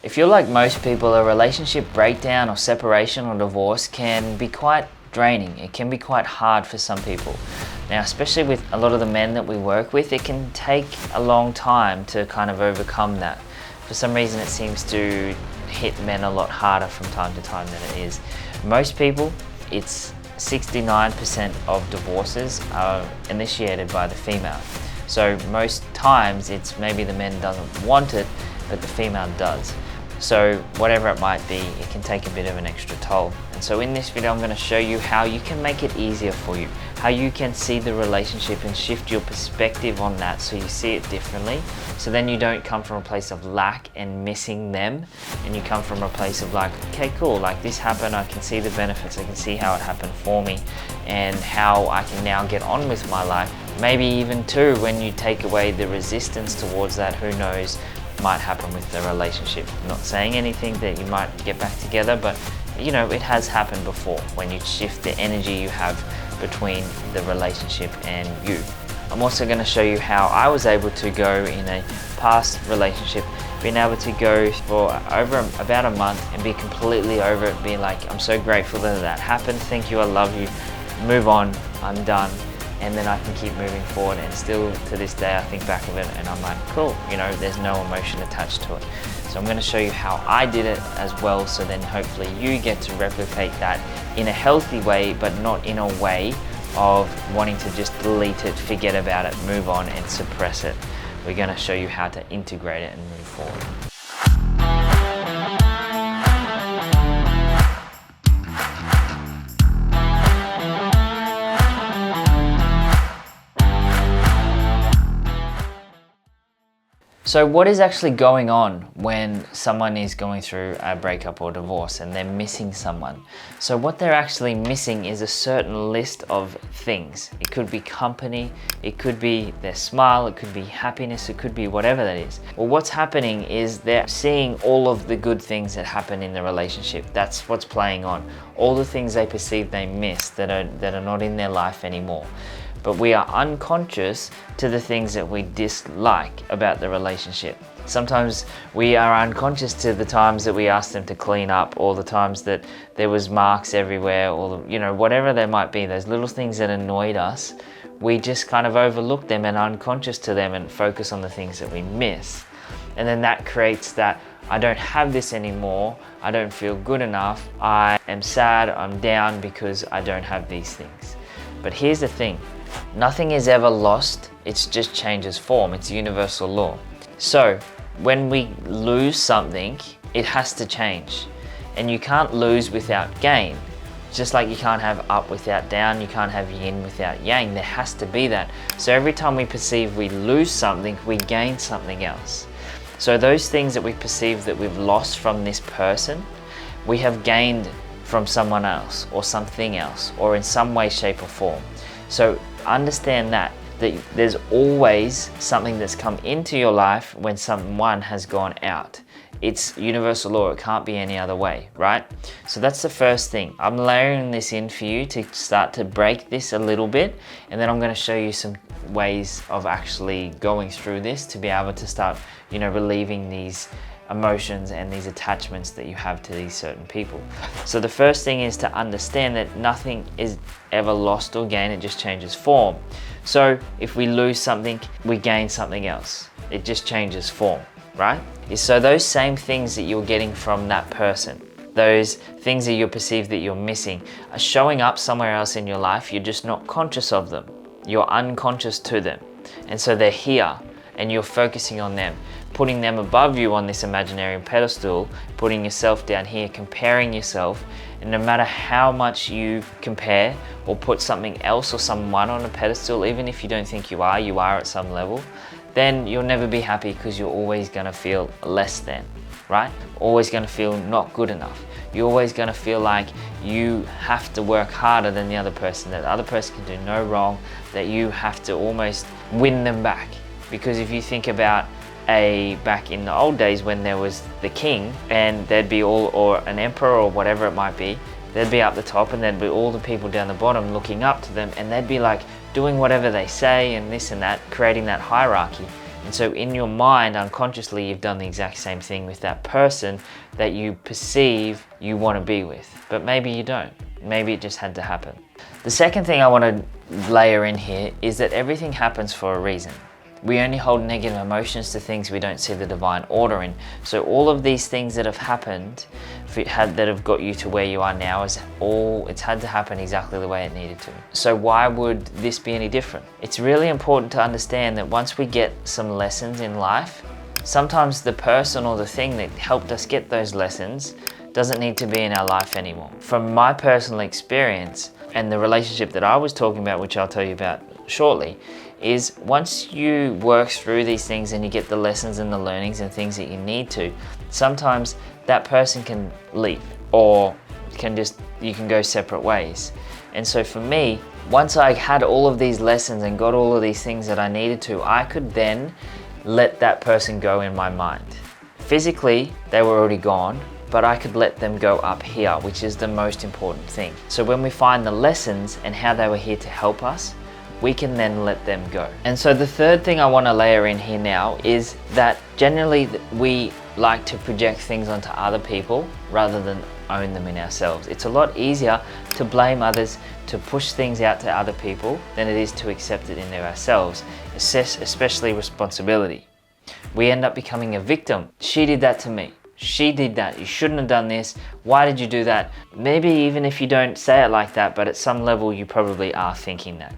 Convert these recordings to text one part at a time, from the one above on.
If you're like most people, a relationship breakdown or separation or divorce can be quite draining. It can be quite hard for some people. Now, especially with a lot of the men that we work with, it can take a long time to kind of overcome that. For some reason, it seems to hit men a lot harder from time to time than it is. Most people, it's 69% of divorces are initiated by the female. So most times it's maybe the man doesn't want it, but the female does. So whatever it might be, it can take a bit of an extra toll. And so in this video, I'm going to show you how you can make it easier for you, how you can see the relationship and shift your perspective on that so you see it differently. So then you don't come from a place of lack and missing them, and you come from a place of like, okay, cool, like this happened, I can see the benefits, I can see how it happened for me and how I can now get on with my life. Maybe even too, when you take away the resistance towards that, who knows, might happen with the relationship. I'm not saying anything that you might get back together, but you know, it has happened before when you shift the energy you have between the relationship and you. I'm also going to show you how I was able to go in a past relationship, being able to go for about a month and be completely over it, being like, I'm so grateful that that happened, thank you, I love you, move on, I'm done. And then I can keep moving forward, and still to this day I think back of it and I'm like, cool, you know, there's no emotion attached to it. So I'm going to show you how I did it as well, so then hopefully you get to replicate that in a healthy way, but not in a way of wanting to just delete it, forget about it, move on and suppress it. We're going to show you how to integrate it and move forward. So what is actually going on when someone is going through a breakup or divorce and they're missing someone? So what they're actually missing is a certain list of things. It could be company, it could be their smile, it could be happiness, it could be whatever that is. Well, what's happening is they're seeing all of the good things that happen in the relationship. That's what's playing on. All the things they perceive they miss that are not in their life anymore. But we are unconscious to the things that we dislike about the relationship. Sometimes we are unconscious to the times that we asked them to clean up, or the times that there was marks everywhere, or you know, whatever there might be, those little things that annoyed us, we just kind of overlook them and are unconscious to them and focus on the things that we miss. And then that creates that, I don't have this anymore, I don't feel good enough, I am sad, I'm down because I don't have these things. But here's the thing. Nothing is ever lost, it just changes form. It's universal law. So when we lose something, it has to change. And you can't lose without gain. Just like you can't have up without down, you can't have yin without yang. There has to be that. So every time we perceive we lose something, we gain something else. So those things that we perceive that we've lost from this person, we have gained from someone else or something else, or in some way, shape or form. So understand that there's always something that's come into your life when someone has gone out. It's universal law, it can't be any other way, right? So that's the first thing. I'm layering this in for you to start to break this a little bit, and then I'm going to show you some ways of actually going through this to be able to start, you know, relieving these emotions and these attachments that you have to these certain people. So the first thing is to understand that nothing is ever lost or gained, it just changes form. So if we lose something, we gain something else. It just changes form, right? So those same things that you're getting from that person, those things that you perceive that you're missing, are showing up somewhere else in your life, you're just not conscious of them. You're unconscious to them. And so they're here and you're focusing on them, putting them above you on this imaginary pedestal, putting yourself down here, comparing yourself. And no matter how much you compare or put something else or someone on a pedestal, even if you don't think you are at some level, then you'll never be happy because you're always going to feel less than, right? Always going to feel not good enough. You're always going to feel like you have to work harder than the other person, that the other person can do no wrong, that you have to almost win them back. Because if you think about back in the old days when there was the king and there'd be or an emperor or whatever it might be, they'd be up the top and there'd be all the people down the bottom looking up to them, and they'd be like doing whatever they say and this and that, creating that hierarchy. And so in your mind, unconsciously, you've done the exact same thing with that person that you perceive you want to be with, but maybe you don't. Maybe it just had to happen. The second thing I want to layer in here is that everything happens for a reason. We only hold negative emotions to things we don't see the divine order in. So all of these things that have happened, that have got you to where you are now, it's had to happen exactly the way it needed to. So why would this be any different? It's really important to understand that once we get some lessons in life, sometimes the person or the thing that helped us get those lessons doesn't need to be in our life anymore. From my personal experience and the relationship that I was talking about, which I'll tell you about shortly, is once you work through these things and you get the lessons and the learnings and things that you need to, sometimes that person can leave or you can go separate ways. And so for me, once I had all of these lessons and got all of these things that I needed to, I could then let that person go in my mind. Physically, they were already gone, but I could let them go up here, which is the most important thing. So when we find the lessons and how they were here to help us, we can then let them go. And so the third thing I want to layer in here now is that generally we like to project things onto other people rather than own them in ourselves. It's a lot easier to blame others, to push things out to other people than it is to accept it into ourselves, especially responsibility. We end up becoming a victim. She did that to me. She did that. You shouldn't have done this. Why did you do that? Maybe even if you don't say it like that, but at some level you probably are thinking that.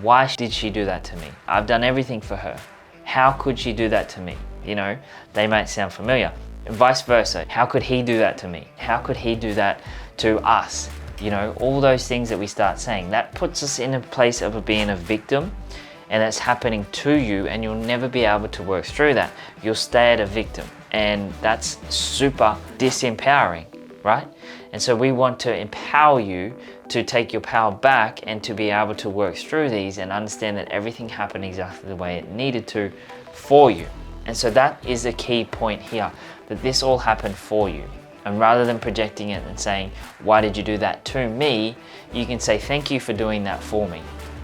Why did she do that to me? I've done everything for her. How could she do that to me? You know, they might sound familiar. And vice versa. How could he do that to me? How could he do that to us? You know, all those things that we start saying, that puts us in a place of being a victim, and that's happening to you, and you'll never be able to work through that. You'll stay at a victim, and that's super disempowering, right? And so we want to empower you to take your power back and to be able to work through these and understand that everything happened exactly the way it needed to for you. And so that is a key point here, that this all happened for you. And rather than projecting it and saying, why did you do that to me? You can say, thank you for doing that for me.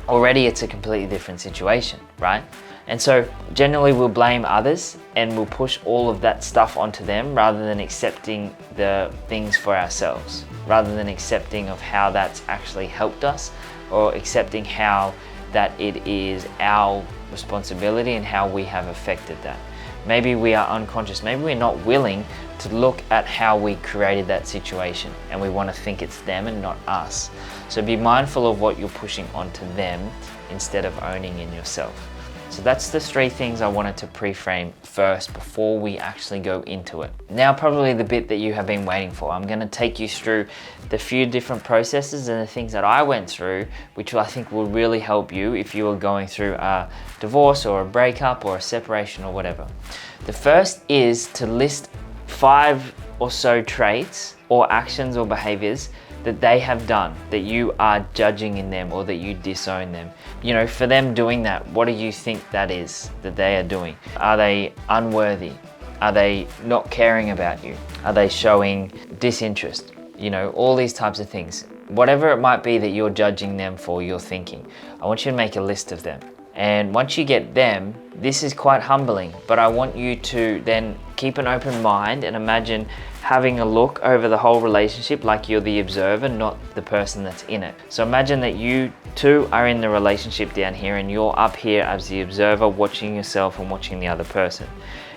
Already it's a completely different situation, right? And so generally we'll blame others and we'll push all of that stuff onto them rather than accepting the things for ourselves, rather than accepting of how that's actually helped us or accepting how that it is our responsibility and how we have affected that. Maybe we are unconscious, maybe we're not willing to look at how we created that situation and we want to think it's them and not us. So be mindful of what you're pushing onto them instead of owning in yourself. So that's the three things I wanted to pre-frame first before we actually go into it. Now probably the bit that you have been waiting for. I'm going to take you through the few different processes and the things that I went through, which I think will really help you if you are going through a divorce or a breakup or a separation or whatever. The first is to list 5 or so traits or actions or behaviors that they have done, that you are judging in them or that you disown them. You know, for them doing that, what do you think that is that they are doing? Are they unworthy? Are they not caring about you? Are they showing disinterest? You know, all these types of things. Whatever it might be that you're judging them for, you're thinking, I want you to make a list of them. And once you get them, this is quite humbling, but I want you to then keep an open mind and imagine having a look over the whole relationship like you're the observer, not the person that's in it. So imagine that you two are in the relationship down here and you're up here as the observer, watching yourself and watching the other person.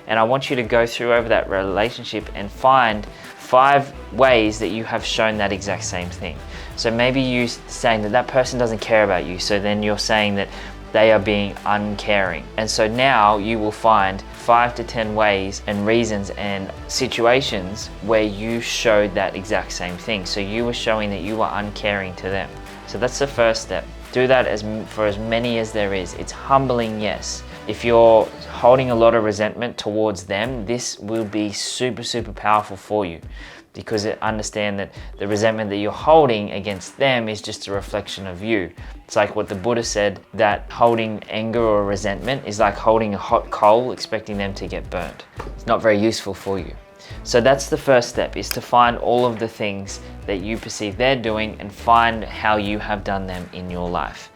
And I want you to go through over that relationship and find 5 ways that you have shown that exact same thing. So maybe you're saying that that person doesn't care about you, so then you're saying that they are being uncaring. And so now you will find 5 to 10 ways and reasons and situations where you showed that exact same thing. So you were showing that you were uncaring to them. So that's the first step. Do that for as many as there is. It's humbling, yes. If you're holding a lot of resentment towards them, this will be super, super powerful for you, because understand that the resentment that you're holding against them is just a reflection of you. It's like what the Buddha said, that holding anger or resentment is like holding a hot coal expecting them to get burnt. It's not very useful for you. So that's the first step, is to find all of the things that you perceive they're doing and find how you have done them in your life.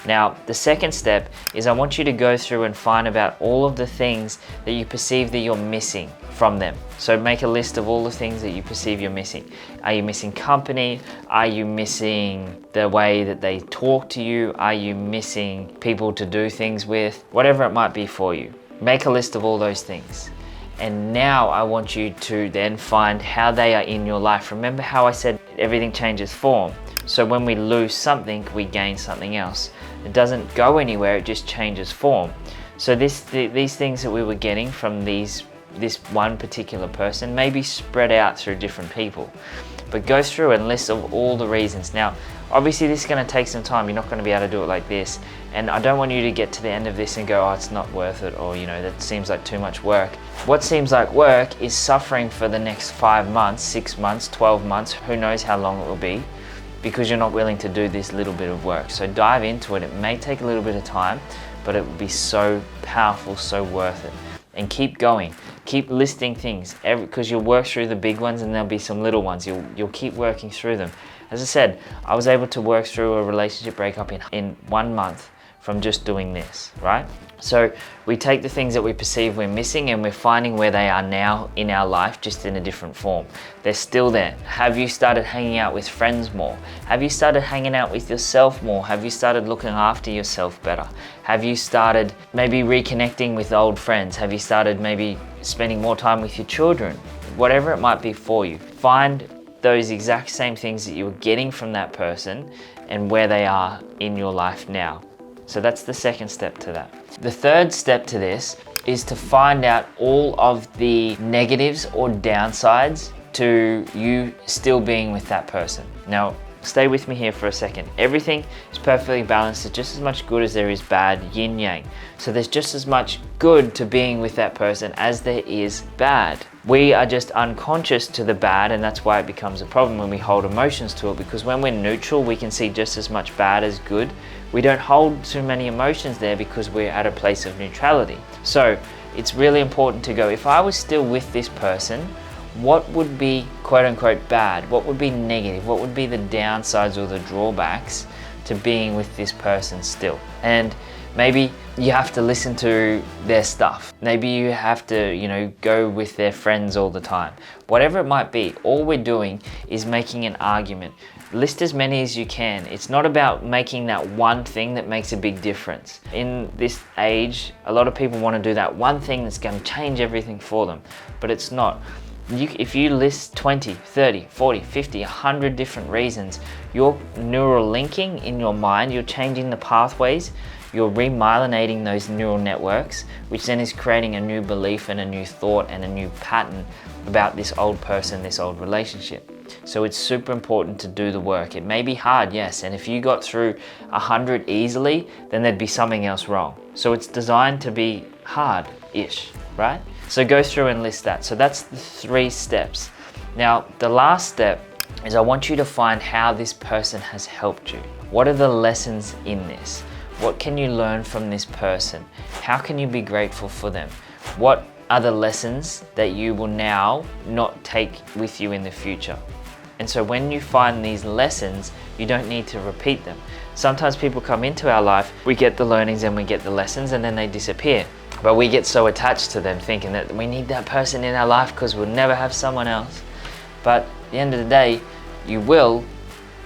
Now, the second step is I want you to go through and find about all of the things that you perceive that you're missing from them. So make a list of all the things that you perceive you're missing. Are you missing company? Are you missing the way that they talk to you? Are you missing people to do things with? Whatever it might be for you. Make a list of all those things. And now I want you to then find how they are in your life. Remember how I said everything changes form? So when we lose something, we gain something else. It doesn't go anywhere, it just changes form. So these things that we were getting from this one particular person may be spread out through different people. But go through and list of all the reasons. Now, obviously this is going to take some time. You're not going to be able to do it like this. And I don't want you to get to the end of this and go, oh, it's not worth it, or that seems like too much work. What seems like work is suffering for the next 5 months, 6 months, 12 months, who knows how long it will be, because you're not willing to do this little bit of work. So dive into it. It may take a little bit of time, but it will be so powerful, so worth it. And keep going. Keep listing things, because you'll work through the big ones and there'll be some little ones. You'll keep working through them. As I said, I was able to work through a relationship breakup in 1 month from just doing this, right? So we take the things that we perceive we're missing and we're finding where they are now in our life, just in a different form. They're still there. Have you started hanging out with friends more? Have you started hanging out with yourself more? Have you started looking after yourself better? Have you started maybe reconnecting with old friends? Have you started maybe spending more time with your children? Whatever it might be for you. Find those exact same things that you were getting from that person and where they are in your life now. So that's the second step to that. The third step to this is to find out all of the negatives or downsides to you still being with that person. Now, stay with me here for a second. Everything is perfectly balanced. There's just as much good as there is bad, yin yang. So there's just as much good to being with that person as there is bad. We are just unconscious to the bad, and that's why it becomes a problem when we hold emotions to it, because when we're neutral, we can see just as much bad as good. We don't hold too many emotions there because we're at a place of neutrality. So it's really important to go, if I was still with this person, what would be quote unquote bad? What would be negative? What would be the downsides or the drawbacks to being with this person still? And maybe you have to listen to their stuff. Maybe you have to, go with their friends all the time. Whatever it might be, all we're doing is making an argument. List as many as you can. It's not about making that one thing that makes a big difference. In this age, a lot of people want to do that one thing that's going to change everything for them, but it's not. If you list 20, 30, 40, 50, 100 different reasons, you're neural linking in your mind, you're changing the pathways, you're remyelinating those neural networks, which then is creating a new belief and a new thought and a new pattern about this old person, this old relationship. So it's super important to do the work. It may be hard, yes, and if you got through 100 easily, then there'd be something else wrong. So it's designed to be hard-ish, right? So go through and list that. So that's the 3 steps. Now, the last step is I want you to find how this person has helped you. What are the lessons in this? What can you learn from this person? How can you be grateful for them? What are the lessons that you will now not take with you in the future? And so when you find these lessons, you don't need to repeat them. Sometimes people come into our life, we get the learnings and we get the lessons, and then they disappear. But we get so attached to them, thinking that we need that person in our life because we'll never have someone else. But at the end of the day, you will.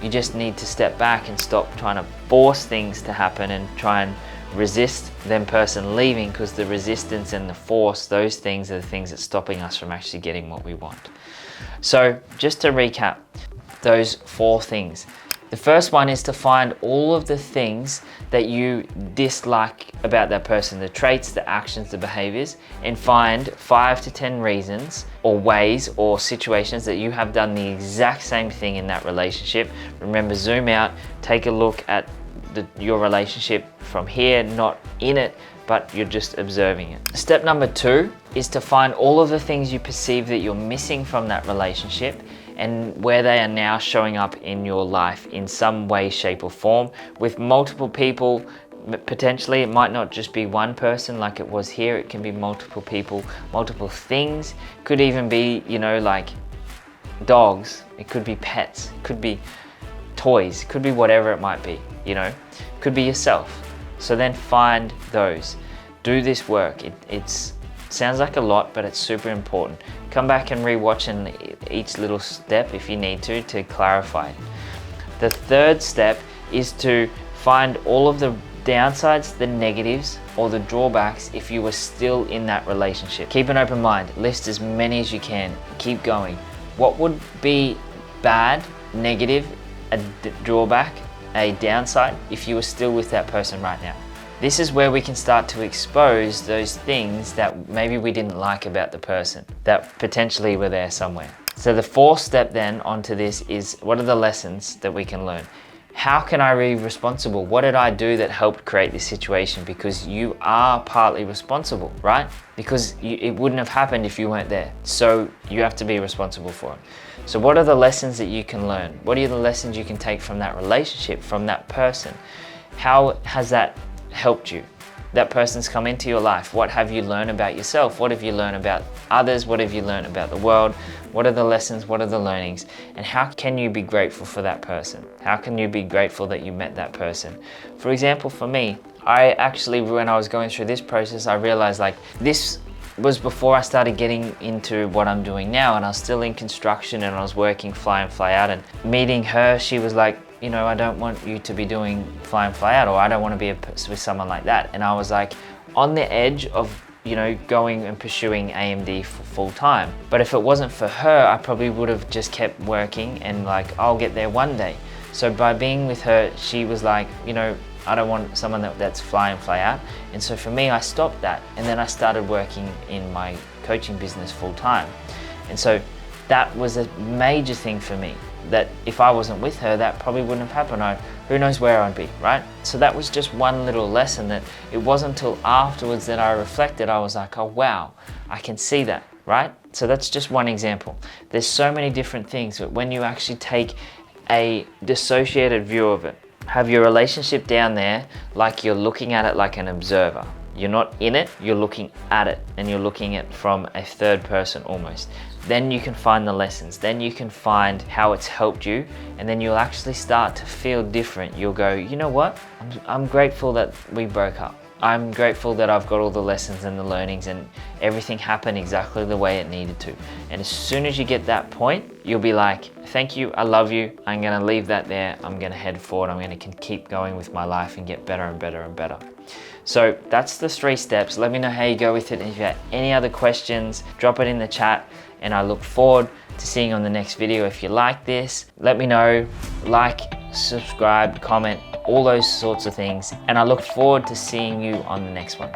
You just need to step back and stop trying to force things to happen and try and resist them person leaving, because the resistance and the force, those things are the things that's stopping us from actually getting what we want. So just to recap those 4 things. The first one is to find all of the things that you dislike about that person, the traits, the actions, the behaviors, and find 5 to 10 reasons or ways or situations that you have done the exact same thing in that relationship. Remember, zoom out, take a look at your relationship from here, not in it, but you're just observing it. Step number 2 is to find all of the things you perceive that you're missing from that relationship and where they are now showing up in your life in some way, shape or form with multiple people. Potentially, it might not just be one person like it was here. It can be multiple people, multiple things. Could even be, like dogs. It could be pets. It could be toys. It could be whatever it might be, Could be yourself. So then find those. Do this work. It sounds like a lot, but it's super important. Come back and rewatch each little step if you need to clarify it. The third step is to find all of the downsides, the negatives, or the drawbacks if you were still in that relationship. Keep an open mind. List as many as you can. Keep going. What would be bad, negative, a drawback, a downside if you were still with that person right now? This is where we can start to expose those things that maybe we didn't like about the person that potentially were there somewhere. So the fourth step then onto this is, what are the lessons that we can learn? How can I be responsible? What did I do that helped create this situation? Because you are partly responsible, right? Because it wouldn't have happened if you weren't there. So you have to be responsible for it. So what are the lessons that you can learn? What are the lessons you can take from that relationship, from that person? How has that helped you? That person's come into your life. What have you learned about yourself? What have you learned about others? What have you learned about the world? What are the lessons? What are the learnings? And how can you be grateful for that person? How can you be grateful that you met that person? For example, for me, I actually, when I was going through this process, I realized like this was before I started getting into what I'm doing now, and I was still in construction and I was working fly in, fly out, and meeting her, she was like, you know, I don't want you to be doing fly in, fly out, or I don't want to be with someone like that. And I was like on the edge of, you know, going and pursuing AMD for full time. But if it wasn't for her, I probably would have just kept working and like, I'll get there one day. So by being with her, she was like, you know, I don't want someone that's fly in, fly out. And so for me, I stopped that. And then I started working in my coaching business full time. And so that was a major thing for me, that if I wasn't with her, that probably wouldn't have happened. Who knows where I'd be, right? So that was just one little lesson, that it wasn't until afterwards that I reflected, I was like, oh wow, I can see that, right? So that's just one example. There's so many different things, but when you actually take a dissociated view of it, have your relationship down there like you're looking at it like an observer. You're not in it, you're looking at it, and you're looking at it from a third person almost. Then you can find the lessons, then you can find how it's helped you, and then you'll actually start to feel different. You'll go, you know what? I'm grateful that we broke up. I'm grateful that I've got all the lessons and the learnings and everything happened exactly the way it needed to. And as soon as you get that point, you'll be like, thank you, I love you. I'm gonna leave that there. I'm gonna head forward. I'm gonna keep going with my life and get better and better and better. So that's the 3 steps. Let me know how you go with it. If you have any other questions, drop it in the chat, and I look forward to seeing you on the next video. If you like this, let me know, like, subscribe, comment, all those sorts of things. And I look forward to seeing you on the next one.